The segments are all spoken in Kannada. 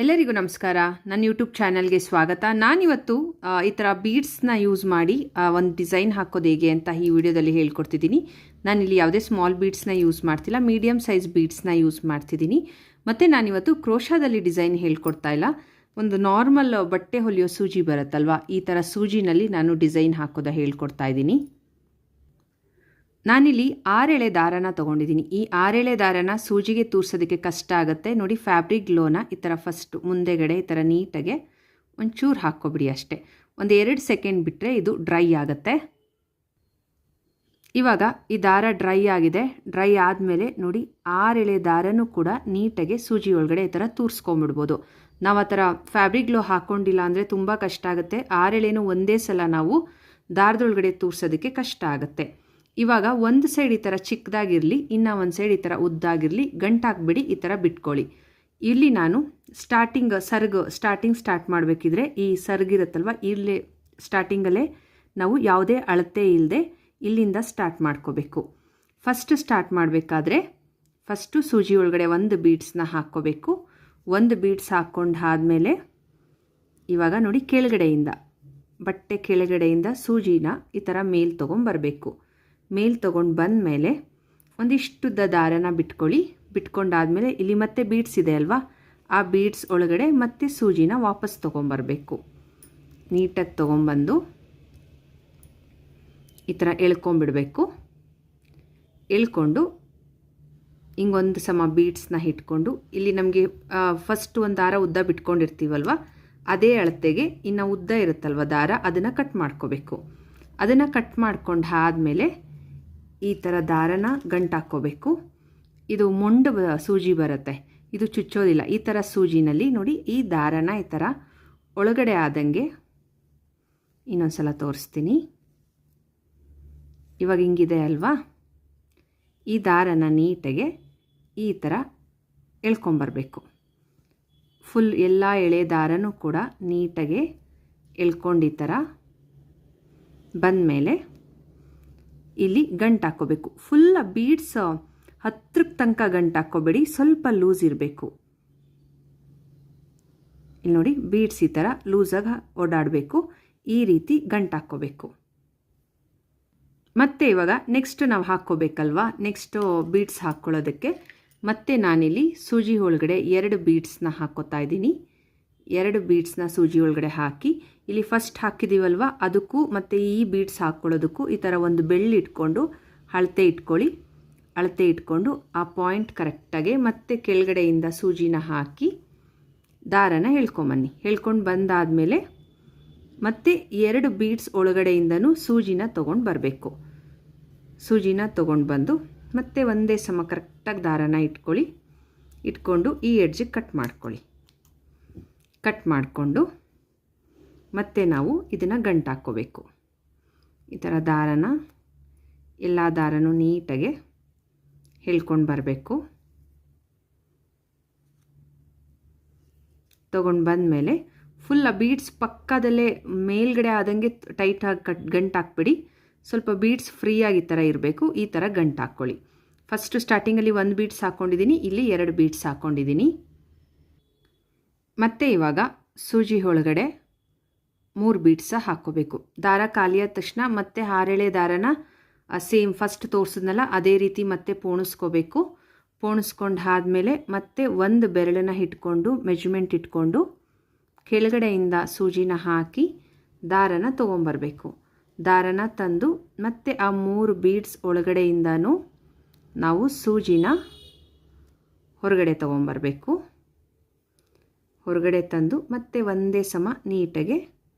ಎಲ್ಲರಿಗೂ ನಮಸ್ಕಾರ. ನನ್ನ ಯೂಟ್ಯೂಬ್ ಚಾನಲ್ಗೆ ಸ್ವಾಗತ. ನಾನಿವತ್ತು ಈ ಥರ ಬೀಡ್ಸ್ನ ಯೂಸ್ ಮಾಡಿ ಒಂದು ಡಿಸೈನ್ ಹಾಕೋದು ಹೇಗೆ ಅಂತ ಈ ವಿಡಿಯೋದಲ್ಲಿ ಹೇಳ್ಕೊಡ್ತಿದ್ದೀನಿ. ನಾನಿಲ್ಲಿ ಯಾವುದೇ ಸ್ಮಾಲ್ ಬೀಡ್ಸ್ನ ಯೂಸ್ ಮಾಡ್ತಿಲ್ಲ, ಮೀಡಿಯಮ್ ಸೈಜ್ ಬೀಡ್ಸ್ನ ಯೂಸ್ ಮಾಡ್ತಿದ್ದೀನಿ. ಮತ್ತು ನಾನಿವತ್ತು ಕ್ರೋಶಾದಲ್ಲಿ ಡಿಸೈನ್ ಹೇಳ್ಕೊಡ್ತಾ ಇಲ್ಲ, ಒಂದು ನಾರ್ಮಲ್ ಬಟ್ಟೆ ಹೊಲಿಯೋ ಸೂಜಿ ಬರುತ್ತಲ್ವ, ಈ ಥರ ಸೂಜಿನಲ್ಲಿ ನಾನು ಡಿಸೈನ್ ಹಾಕೋದ ಹೇಳ್ಕೊಡ್ತಾ ಇದ್ದೀನಿ. ನಾನಿಲ್ಲಿ 6 ಎಳೆ ದಾರನ ತೊಗೊಂಡಿದ್ದೀನಿ. ಈ 6 ಎಳೆ ದಾರನ ಸೂಜಿಗೆ ತೂರ್ಸೋದಕ್ಕೆ ಕಷ್ಟ ಆಗುತ್ತೆ ನೋಡಿ. ಫ್ಯಾಬ್ರಿಕ್ ಗ್ಲೋನ ಈ ಥರ ಫಸ್ಟ್ ಮುಂದೆಗಡೆ ಈ ಥರ ನೀಟಾಗೆ ಒಂಚೂರು ಹಾಕ್ಕೊಬಿಡಿ ಅಷ್ಟೇ. ಒಂದು 2 ಸೆಕೆಂಡ್ ಬಿಟ್ಟರೆ ಇದು ಡ್ರೈ ಆಗುತ್ತೆ. ಇವಾಗ ಈ ದಾರ ಡ್ರೈ ಆಗಿದೆ. ಡ್ರೈ ಆದಮೇಲೆ ನೋಡಿ 6 ಎಳೆ ದಾರನೂ ಕೂಡ ನೀಟಾಗೆ ಸೂಜಿ ಒಳಗಡೆ ಈ ಥರ ತೂರಿಸ್ಕೊಂಬಿಡ್ಬೋದು. ನಾವು ಆ ಥರ ಫ್ಯಾಬ್ರಿಕ್ ಗ್ಲೋ ಹಾಕ್ಕೊಂಡಿಲ್ಲ ಅಂದರೆ ತುಂಬ ಕಷ್ಟ ಆಗುತ್ತೆ. 6 ಎಳೆನೂ ಒಂದೇ ಸಲ ನಾವು ದಾರದೊಳಗಡೆ ತೂರ್ಸೋದಕ್ಕೆ ಕಷ್ಟ ಆಗುತ್ತೆ. ಇವಾಗ ಒಂದು ಸೈಡ್ ಈ ಥರ ಚಿಕ್ಕದಾಗಿರಲಿ, ಇನ್ನು ಒಂದು ಸೈಡ್ ಈ ಥರ ಉದ್ದಾಗಿರಲಿ, ಗಂಟಾಕ್ಬಿಡಿ, ಈ ಥರ ಬಿಟ್ಕೊಳ್ಳಿ. ಇಲ್ಲಿ ನಾನು ಸ್ಟಾರ್ಟ್ ಮಾಡಬೇಕಿದ್ರೆ ಈ ಸರ್ಗಿರುತ್ತಲ್ವ, ಇಲ್ಲಿ ಸ್ಟಾರ್ಟಿಂಗಲ್ಲೇ ನಾವು ಯಾವುದೇ ಅಳತೆ ಇಲ್ಲದೆ ಇಲ್ಲಿಂದ ಸ್ಟಾರ್ಟ್ ಮಾಡ್ಕೋಬೇಕು. ಸ್ಟಾರ್ಟ್ ಮಾಡಬೇಕಾದ್ರೆ ಫಸ್ಟು ಸೂಜಿ ಒಳಗಡೆ ಒಂದು ಬೀಡ್ಸ್ನ ಹಾಕ್ಕೋಬೇಕು. ಒಂದು ಬೀಡ್ಸ್ ಹಾಕ್ಕೊಂಡು ಆದಮೇಲೆ ಇವಾಗ ನೋಡಿ ಕೆಳಗಡೆಯಿಂದ, ಬಟ್ಟೆ ಕೆಳಗಡೆಯಿಂದ ಸೂಜಿನ ಈ ಥರ ಮೇಲ್ ತೊಗೊಂಬರಬೇಕು. ಮೇಲ್ ತೊಗೊಂಡು ಬಂದ ಮೇಲೆ ಒಂದಿಷ್ಟುದ್ದ ದಾರನ ಬಿಟ್ಕೊಳ್ಳಿ. ಬಿಟ್ಕೊಂಡಾದಮೇಲೆ ಇಲ್ಲಿ ಮತ್ತೆ ಬೀಡ್ಸ್ ಇದೆ ಅಲ್ವಾ, ಆ ಬೀಡ್ಸ್ ಒಳಗಡೆ ಮತ್ತೆ ಸೂಜಿನ ವಾಪಸ್ ತೊಗೊಂಬರಬೇಕು. ನೀಟಾಗಿ ತೊಗೊಂಬಂದು ಈ ಥರ ಎಳ್ಕೊಂಬಿಡಬೇಕು. ಎಳ್ಕೊಂಡು ಹಿಂಗೊಂದು ಸಮ ಬೀಡ್ಸ್ನ ಇಟ್ಕೊಂಡು ಇಲ್ಲಿ ನಮಗೆ ಫಸ್ಟ್ ಒಂದು ದಾರ ಉದ್ದ ಬಿಟ್ಕೊಂಡಿರ್ತೀವಲ್ವ, ಅದೇ ಅಳತೆಗೆ ಇನ್ನು ಉದ್ದ ಇರುತ್ತಲ್ವ ದಾರ, ಅದನ್ನು ಕಟ್ ಮಾಡ್ಕೋಬೇಕು. ಅದನ್ನು ಕಟ್ ಮಾಡ್ಕೊಂಡು ಆದಮೇಲೆ ಈ ಥರ ದಾರನ ಗಂಟಾಕ್ಕೋಬೇಕು. ಇದು ಮೊಂಡು ಸೂಜಿ ಬರುತ್ತೆ, ಇದು ಚುಚ್ಚೋದಿಲ್ಲ. ಈ ಥರ ಸೂಜಿನಲ್ಲಿ ನೋಡಿ ಈ ದಾರನ ಈ ಥರ ಒಳಗಡೆ ಆದಂಗೆ ಇನ್ನೊಂದು ಸಲ ತೋರಿಸ್ತೀನಿ. ಇವಾಗ ಹಿಂಗಿದೆ ಅಲ್ವಾ, ಈ ದಾರನ ನೀಟಾಗೆ ಈ ಥರ ಎಳ್ಕೊಂಬರಬೇಕು. ಫುಲ್ ಎಲ್ಲ ಎಳೆ ದಾರನೂ ಕೂಡ ನೀಟಾಗೆ ಎಳ್ಕೊಂಡು ಈ ಥರ ಬಂದಮೇಲೆ ಇಲ್ಲಿ ಗಂಟು ಹಾಕ್ಕೋಬೇಕು. ಫುಲ್ ಬೀಡ್ಸ್ ಹತ್ರಕ್ಕೆ ತನಕ ಗಂಟು ಹಾಕ್ಕೋಬೇಡಿ, ಸ್ವಲ್ಪ ಲೂಸ್ ಇರಬೇಕು. ಇಲ್ಲಿ ನೋಡಿ ಬೀಡ್ಸ್ ಈ ಥರ ಲೂಸಾಗಿ ಓಡಾಡಬೇಕು, ಈ ರೀತಿ ಗಂಟು ಹಾಕ್ಕೋಬೇಕು. ಮತ್ತು ಇವಾಗ ನೆಕ್ಸ್ಟ್ ನಾವು ಹಾಕ್ಕೋಬೇಕಲ್ವಾ, ನೆಕ್ಸ್ಟು ಬೀಡ್ಸ್ ಹಾಕ್ಕೊಳ್ಳೋದಕ್ಕೆ ಮತ್ತೆ ನಾನಿಲ್ಲಿ ಸೂಜಿ ಒಳಗಡೆ 2 ಬೀಡ್ಸ್ನ ಹಾಕ್ಕೋತಾ ಇದ್ದೀನಿ. 2 ಬೀಡ್ಸ್ನ ಸೂಜಿ ಒಳಗಡೆ ಹಾಕಿ ಇಲ್ಲಿ ಫಸ್ಟ್ ಹಾಕಿದ್ದೀವಲ್ವ, ಅದಕ್ಕೂ ಮತ್ತು ಈ ಬೀಡ್ಸ್ ಹಾಕ್ಕೊಳ್ಳೋದಕ್ಕೂ ಈ ಥರ ಒಂದು ಬೆಳ್ಳಿ ಇಟ್ಕೊಂಡು ಅಳತೆ ಇಟ್ಕೊಳ್ಳಿ. ಅಳತೆ ಇಟ್ಕೊಂಡು ಆ ಪಾಯಿಂಟ್ ಕರೆಕ್ಟಾಗೆ ಮತ್ತೆ ಕೆಳಗಡೆಯಿಂದ ಸೂಜಿನ ಹಾಕಿ ದಾರನ ಹೇಳ್ಕೊಂಬನ್ನಿ. ಹೇಳ್ಕೊಂಡು ಬಂದಾದಮೇಲೆ ಮತ್ತೆ 2 ಬೀಡ್ಸ್ ಒಳಗಡೆಯಿಂದನೂ ಸೂಜಿನ ತೊಗೊಂಡು ಬರಬೇಕು. ಸೂಜಿನ ತೊಗೊಂಡು ಬಂದು ಮತ್ತೆ ಒಂದೇ ಸಮ ಕರೆಕ್ಟಾಗಿ ದಾರನ ಇಟ್ಕೊಳ್ಳಿ. ಇಟ್ಕೊಂಡು ಈ ಎಡ್ಜಿಗೆ ಕಟ್ ಮಾಡ್ಕೊಳ್ಳಿ. ಕಟ್ ಮಾಡಿಕೊಂಡು ಮತ್ತೆ ನಾವು ಇದನ್ನು ಗಂಟು ಹಾಕ್ಕೋಬೇಕು. ಈ ಥರ ದಾರನ ಎಲ್ಲ ದಾರನೂ ನೀಟಾಗೆ ಹೇಳ್ಕೊಂಡು ಬರಬೇಕು. ತೊಗೊಂಡು ಬಂದಮೇಲೆ ಫುಲ್ ಬೀಡ್ಸ್ ಪಕ್ಕದಲ್ಲೇ ಮೇಲ್ಗಡೆ ಆದಂಗೆ ಟೈಟಾಗಿ ಗಂಟು ಹಾಕ್ಬಿಡಿ. ಸ್ವಲ್ಪ ಬೀಡ್ಸ್ ಫ್ರೀಯಾಗಿ ಈ ಥರ ಇರಬೇಕು. ಈ ಥರ ಗಂಟು ಹಾಕ್ಕೊಳ್ಳಿ. ಫಸ್ಟು ಸ್ಟಾರ್ಟಿಂಗಲ್ಲಿ 1 ಬೀಡ್ಸ್ ಹಾಕ್ಕೊಂಡಿದ್ದೀನಿ, ಇಲ್ಲಿ 2 ಬೀಡ್ಸ್ ಹಾಕ್ಕೊಂಡಿದ್ದೀನಿ. ಮತ್ತು ಇವಾಗ ಸೂಜಿ ಒಳಗಡೆ 3 ಬೀಡ್ಸ ಹಾಕ್ಕೋಬೇಕು. ದಾರ ಖಾಲಿಯಾದ ತಕ್ಷಣ ಮತ್ತೆ 6 ಎಳೆ ದಾರನ ಸೇಮ್ ಫಸ್ಟ್ ತೋರಿಸಿದ್ನಲ್ಲ ಅದೇ ರೀತಿ ಮತ್ತೆ ಪೋಣಿಸ್ಕೋಬೇಕು. ಪೋಣಿಸ್ಕೊಂಡು ಆದಮೇಲೆ ಮತ್ತೆ ಒಂದು ಬೆರಳನ್ನ ಇಟ್ಕೊಂಡು ಮೆಜರ್ಮೆಂಟ್ ಇಟ್ಕೊಂಡು ಕೆಳಗಡೆಯಿಂದ ಸೂಜಿನ ಹಾಕಿ ದಾರನ ತೊಗೊಂಬರಬೇಕು. ದಾರನ ತಂದು ಮತ್ತೆ ಆ 3 ಬೀಡ್ಸ್ ಒಳಗಡೆಯಿಂದನೂ ನಾವು ಸೂಜಿನ ಹೊರಗಡೆ ತೊಗೊಂಬರಬೇಕು. ಹೊರಗಡೆ ತಂದು ಮತ್ತೆ ಒಂದೇ ಸಮ ನೀಟಾಗೆ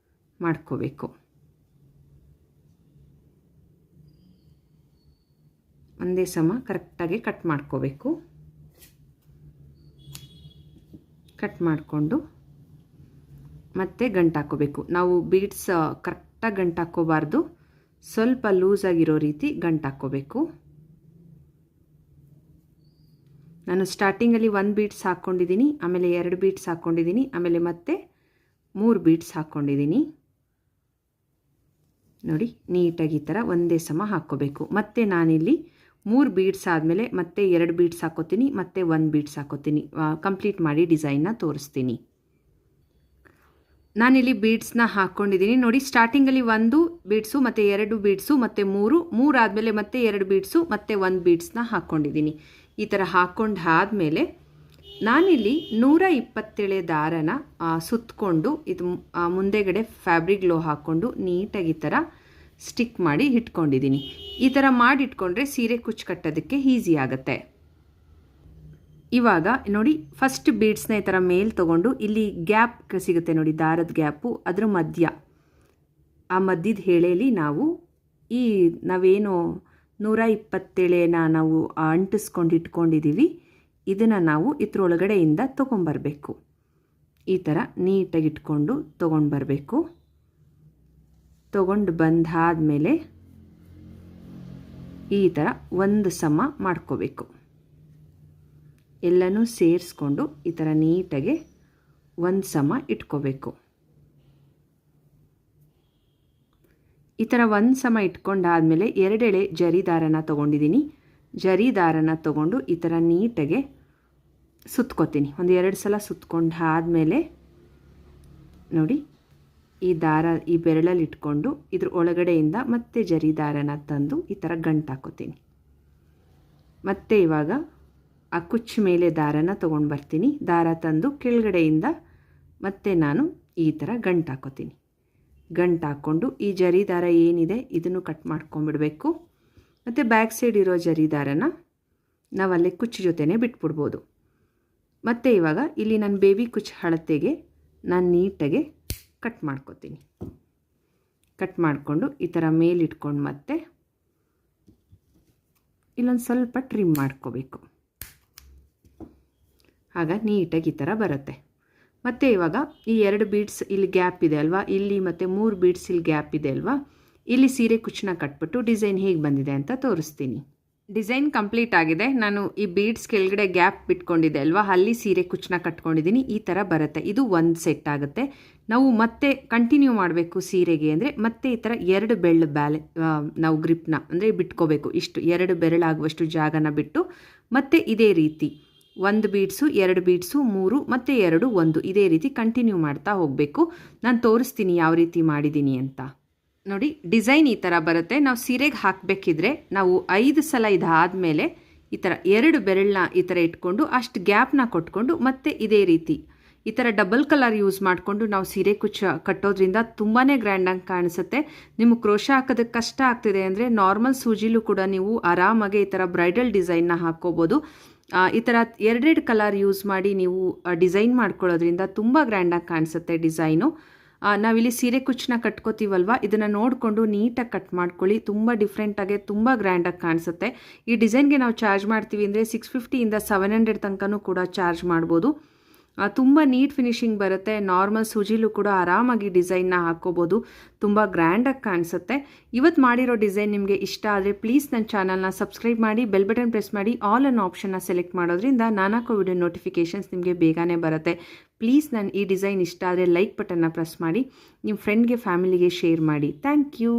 ಮಾಡ್ಕೋಬೇಕು. ಒಂದೇ ಸಮ ಕರೆಕ್ಟಾಗಿ ಕಟ್ ಮಾಡ್ಕೋಬೇಕು. ಕಟ್ ಮಾಡಿಕೊಂಡು ಮತ್ತೆ ಗಂಟು ಹಾಕ್ಕೋಬೇಕು. ನಾವು ಬೀಡ್ಸ್ ಕರೆಕ್ಟಾಗಿ ಗಂಟು ಹಾಕ್ಕೋಬಾರ್ದು, ಸ್ವಲ್ಪ ಲೂಸಾಗಿರೋ ರೀತಿ ಗಂಟು ಹಾಕ್ಕೋಬೇಕು. ನಾನು ಸ್ಟಾರ್ಟಿಂಗಲ್ಲಿ 1 ಬೀಡ್ಸ್ ಹಾಕ್ಕೊಂಡಿದ್ದೀನಿ, ಆಮೇಲೆ 2 ಬೀಡ್ಸ್ ಹಾಕ್ಕೊಂಡಿದ್ದೀನಿ, ಆಮೇಲೆ ಮತ್ತೆ 3 ಬೀಡ್ಸ್ ಹಾಕ್ಕೊಂಡಿದ್ದೀನಿ. ನೋಡಿ ನೀಟಾಗಿ ಈ ಥರ ಒಂದೇ ಸಮ ಹಾಕ್ಕೋಬೇಕು. ಮತ್ತು ನಾನಿಲ್ಲಿ 3 ಬೀಡ್ಸ್ ಆದಮೇಲೆ ಮತ್ತೆ 2 ಬೀಡ್ಸ್ ಹಾಕೋತೀನಿ, ಮತ್ತೆ 1 ಬೀಡ್ಸ್ ಹಾಕೋತೀನಿ. ಕಂಪ್ಲೀಟ್ ಮಾಡಿ ಡಿಸೈನ್ನ ತೋರಿಸ್ತೀನಿ. ನಾನಿಲ್ಲಿ ಬೀಡ್ಸ್ನ ಹಾಕ್ಕೊಂಡಿದ್ದೀನಿ ನೋಡಿ. ಸ್ಟಾರ್ಟಿಂಗಲ್ಲಿ 1 ಬೀಡ್ಸು ಮತ್ತು 2 ಬೀಡ್ಸು ಮತ್ತು 3 ಆದಮೇಲೆ ಮತ್ತೆ 2 ಬೀಡ್ಸು ಮತ್ತು 1 ಬೀಡ್ಸ್ನ ಹಾಕ್ಕೊಂಡಿದ್ದೀನಿ. ಈ ಥರ ಹಾಕ್ಕೊಂಡಾದಮೇಲೆ ನಾನಿಲ್ಲಿ 127 ದಾರನ ಸುತ್ತಕೊಂಡು ಇದು ಮುಂದೆಗಡೆ ಫ್ಯಾಬ್ರಿಕ್ ಗ್ಲೋ ಹಾಕ್ಕೊಂಡು ನೀಟಾಗಿ ಈ ಥರ ಸ್ಟಿಕ್ ಮಾಡಿ ಇಟ್ಕೊಂಡಿದ್ದೀನಿ. ಈ ಥರ ಮಾಡಿ ಇಟ್ಕೊಂಡ್ರೆ ಸೀರೆ ಕುಚ್ಚು ಕಟ್ಟೋದಕ್ಕೆ ಈಸಿ ಆಗುತ್ತೆ. ಇವಾಗ ನೋಡಿ, ಫಸ್ಟ್ ಬೀಡ್ಸ್ನ ಈ ಥರ ಮೇಲೆ ತೊಗೊಂಡು ಇಲ್ಲಿ ಗ್ಯಾಪ್ ಸಿಗುತ್ತೆ ನೋಡಿ, ದಾರದ ಗ್ಯಾಪು, ಅದರ ಮಧ್ಯ, ಆ ಮಧ್ಯದ ಹೇಳೆಯಲ್ಲಿ ನಾವೇನು 127ನ ನಾವು ಅಂಟಿಸ್ಕೊಂಡು ಇಟ್ಕೊಂಡಿದ್ದೀವಿ, ಇದನ್ನು ನಾವು ಇದ್ರೊಳಗಡೆಯಿಂದ ತೊಗೊಂಬರಬೇಕು. ಈ ಥರ ನೀಟಾಗಿ ಇಟ್ಕೊಂಡು ತೊಗೊಂಡು ಬರಬೇಕು. ತೊಗೊಂಡು ಬಂದಾದಮೇಲೆ ಈ ಥರ ಒಂದು ಸಮ ಮಾಡ್ಕೋಬೇಕು. ಎಲ್ಲನೂ ಸೇರಿಸ್ಕೊಂಡು ಈ ಥರ ನೀಟಾಗಿ ಒಂದು ಸಮ ಇಟ್ಕೋಬೇಕು. ಈ ಥರ ಒಂದು ಸಮ ಇಟ್ಕೊಂಡಾದಮೇಲೆ 2 ಎಳೆ ಜರಿ ದಾರನ ತೊಗೊಂಡಿದ್ದೀನಿ. ಜರಿ ದಾರನ ತೊಗೊಂಡು ಈ ಥರ ನೀಟಾಗಿ ಸುತ್ಕೋತೀನಿ. ಒಂದು 2 ಸಲ ಸುತ್ಕೊಂಡಾದಮೇಲೆ ನೋಡಿ, ಈ ದಾರ ಈ ಬೆರಳಲ್ಲಿ ಇಟ್ಕೊಂಡು ಇದ್ರ ಒಳಗಡೆಯಿಂದ ಮತ್ತೆ ಜರಿ ದಾರನ ತಂದು ಈ ಥರ ಗಂಟು ಹಾಕೋತೀನಿ. ಮತ್ತು ಇವಾಗ ಆ ಕುಚ್ಚು ಮೇಲೆ ದಾರನ ತೊಗೊಂಡು ಬರ್ತೀನಿ. ದಾರ ತಂದು ಕೆಳಗಡೆಯಿಂದ ಮತ್ತೆ ನಾನು ಈ ಥರ ಗಂಟು ಹಾಕೋತೀನಿ. ಗಂಟು ಹಾಕ್ಕೊಂಡು ಈ ಜರಿ ದಾರ ಏನಿದೆ ಇದನ್ನು ಕಟ್ ಮಾಡ್ಕೊಂಬಿಡಬೇಕು. ಮತ್ತು ಬ್ಯಾಕ್ ಸೈಡ್ ಇರೋ ಜರಿ ದಾರನ ನಾವಲ್ಲೇ ಕುಚ್ಚು ಜೊತೆನೇ ಬಿಟ್ಬಿಡ್ಬೋದು. ಮತ್ತು ಇವಾಗ ಇಲ್ಲಿ ನನ್ನ ಬೇಬಿ ಕುಚ್ಚು ಅಳತೆಗೆ ನಾನು ನೀಟಾಗಿ ಕಟ್ ಮಾಡ್ಕೋತೀನಿ. ಕಟ್ ಮಾಡಿಕೊಂಡು ಈ ಥರ ಮೇಲಿಟ್ಕೊಂಡು ಮತ್ತೆ ಇಲ್ಲೊಂದು ಸ್ವಲ್ಪ ಟ್ರಿಮ್ ಮಾಡ್ಕೋಬೇಕು. ಆಗ ನೀಟಾಗಿ ಈ ಥರ ಬರುತ್ತೆ. ಮತ್ತು ಇವಾಗ ಈ 2 ಬೀಡ್ಸ್ ಇಲ್ಲಿ ಗ್ಯಾಪ್ ಇದೆ ಅಲ್ವಾ, ಇಲ್ಲಿ ಮತ್ತು 3 ಬೀಡ್ಸ್ ಇಲ್ಲಿ ಗ್ಯಾಪ್ ಇದೆ ಅಲ್ವಾ, ಇಲ್ಲಿ ಸೀರೆ ಕುಚ್ಚನ್ನ ಕಟ್ಬಿಟ್ಟು ಡಿಸೈನ್ ಹೇಗೆ ಬಂದಿದೆ ಅಂತ ತೋರಿಸ್ತೀನಿ. ಡಿಸೈನ್ ಕಂಪ್ಲೀಟ್ ಆಗಿದೆ. ನಾನು ಈ ಬೀಡ್ಸ್ ಕೆಳಗಡೆ ಗ್ಯಾಪ್ ಬಿಟ್ಕೊಂಡಿದ್ದೆ ಅಲ್ವಾ, ಅಲ್ಲಿ ಸೀರೆ ಕುಚ್ಚನ್ನ ಕಟ್ಕೊಂಡಿದ್ದೀನಿ. ಈ ಥರ ಬರುತ್ತೆ. ಇದು ಒಂದು ಸೆಟ್ ಆಗುತ್ತೆ. ನಾವು ಮತ್ತೆ ಕಂಟಿನ್ಯೂ ಮಾಡಬೇಕು ಸೀರೆಗೆ ಅಂದರೆ ಮತ್ತೆ ಈ ಥರ 2 ಬೆರಳು ನಾವು ಗ್ರಿಪ್ನ ಅಂದರೆ ಬಿಟ್ಕೋಬೇಕು. ಇಷ್ಟು 2 ಬೆರಳಾಗುವಷ್ಟು ಜಾಗನ ಬಿಟ್ಟು ಮತ್ತೆ ಇದೇ ರೀತಿ 1 ಬೀಡ್ಸು 2 ಬೀಡ್ಸು 3 ಮತ್ತು 2 1 ಇದೇ ರೀತಿ ಕಂಟಿನ್ಯೂ ಮಾಡ್ತಾ ಹೋಗಬೇಕು. ನಾನು ತೋರಿಸ್ತೀನಿ ಯಾವ ರೀತಿ ಮಾಡಿದ್ದೀನಿ ಅಂತ. ನೋಡಿ, ಡಿಸೈನ್ ಈ ಥರ ಬರುತ್ತೆ. ನಾವು ಸೀರೆಗೆ ಹಾಕಬೇಕಿದ್ರೆ ನಾವು 5 ಸಲ ಇದಾದಮೇಲೆ ಈ ಥರ 2 ಬೆರಳನ್ನ ಈ ಥರ ಇಟ್ಕೊಂಡು ಅಷ್ಟು ಗ್ಯಾಪ್ನ ಕೊಟ್ಕೊಂಡು ಮತ್ತೆ ಇದೇ ರೀತಿ ಈ ಥರ ಡಬಲ್ ಕಲರ್ ಯೂಸ್ ಮಾಡಿಕೊಂಡು ನಾವು ಸೀರೆ ಕುಚ್ಚು ಕಟ್ಟೋದ್ರಿಂದ ತುಂಬಾ ಗ್ರ್ಯಾಂಡಾಗಿ ಕಾಣಿಸುತ್ತೆ. ನಿಮಗೆ ಕ್ರೋಶ ಹಾಕೋದಕ್ಕೆ ಕಷ್ಟ ಆಗ್ತಿದೆ ಅಂದರೆ ನಾರ್ಮಲ್ ಸೂಜಿಲೂ ಕೂಡ ನೀವು ಆರಾಮಾಗಿ ಈ ಥರ ಬ್ರೈಡಲ್ ಡಿಸೈನ್ನ ಹಾಕ್ಕೋಬೋದು. ಈ ಥರ 2 ಕಲರ್ ಯೂಸ್ ಮಾಡಿ ನೀವು ಡಿಸೈನ್ ಮಾಡ್ಕೊಳ್ಳೋದ್ರಿಂದ ತುಂಬ ಗ್ರ್ಯಾಂಡಾಗಿ ಕಾಣಿಸುತ್ತೆ ಡಿಸೈನು. ನಾವಿಲ್ಲಿ ಸೀರೆ ಕುಚ್ಚನ್ನ ಕಟ್ಕೋತೀವಲ್ವ, ಇದನ್ನು ನೋಡಿಕೊಂಡು ನೀಟಾಗಿ ಕಟ್ ಮಾಡ್ಕೊಳ್ಳಿ. ತುಂಬ ಡಿಫ್ರೆಂಟಾಗಿ ತುಂಬ ಗ್ರ್ಯಾಂಡಾಗಿ ಕಾಣಿಸುತ್ತೆ. ಈ ಡಿಸೈನ್ಗೆ ನಾವು ಚಾರ್ಜ್ ಮಾಡ್ತೀವಿ ಅಂದರೆ 650ಇಂದ 700 ತನಕನೂ ಕೂಡ ಚಾರ್ಜ್ ಮಾಡ್ಬೋದು. ತುಂಬ ನೀಟ್ ಫಿನಿಶಿಂಗ್ ಬರುತ್ತೆ. ನಾರ್ಮಲ್ ಸೂಜಿಲೂ ಕೂಡ ಆರಾಮಾಗಿ ಡಿಸೈನ್ನ ಹಾಕ್ಕೋಬೋದು. ತುಂಬ ಗ್ರ್ಯಾಂಡಾಗಿ ಕಾಣಿಸುತ್ತೆ. ಇವತ್ತು ಮಾಡಿರೋ ಡಿಸೈನ್ ನಿಮಗೆ ಇಷ್ಟ ಆದರೆ ಪ್ಲೀಸ್ ನನ್ನ ಚಾನಲ್ನ ಸಬ್ಸ್ಕ್ರೈಬ್ ಮಾಡಿ, ಬೆಲ್ ಬಟನ್ ಪ್ರೆಸ್ ಮಾಡಿ, ಆಲ್ ಅನ್ನೋ ಆಪ್ಷನ್ನ ಸೆಲೆಕ್ಟ್ ಮಾಡೋದ್ರಿಂದ ನಾನು ಹಾಕೋ ವಿಡಿಯೋ ನೋಟಿಫಿಕೇಷನ್ಸ್ ನಿಮಗೆ ಬೇಗನೆ ಬರುತ್ತೆ. ಪ್ಲೀಸ್ ನನ್ನ ಈ ಡಿಸೈನ್ ಇಷ್ಟ ಆದರೆ ಲೈಕ್ ಬಟನ್ನ ಪ್ರೆಸ್ ಮಾಡಿ, ನಿಮ್ಮ ಫ್ರೆಂಡ್ಗೆ ಫ್ಯಾಮಿಲಿಗೆ ಶೇರ್ ಮಾಡಿ. Thank you.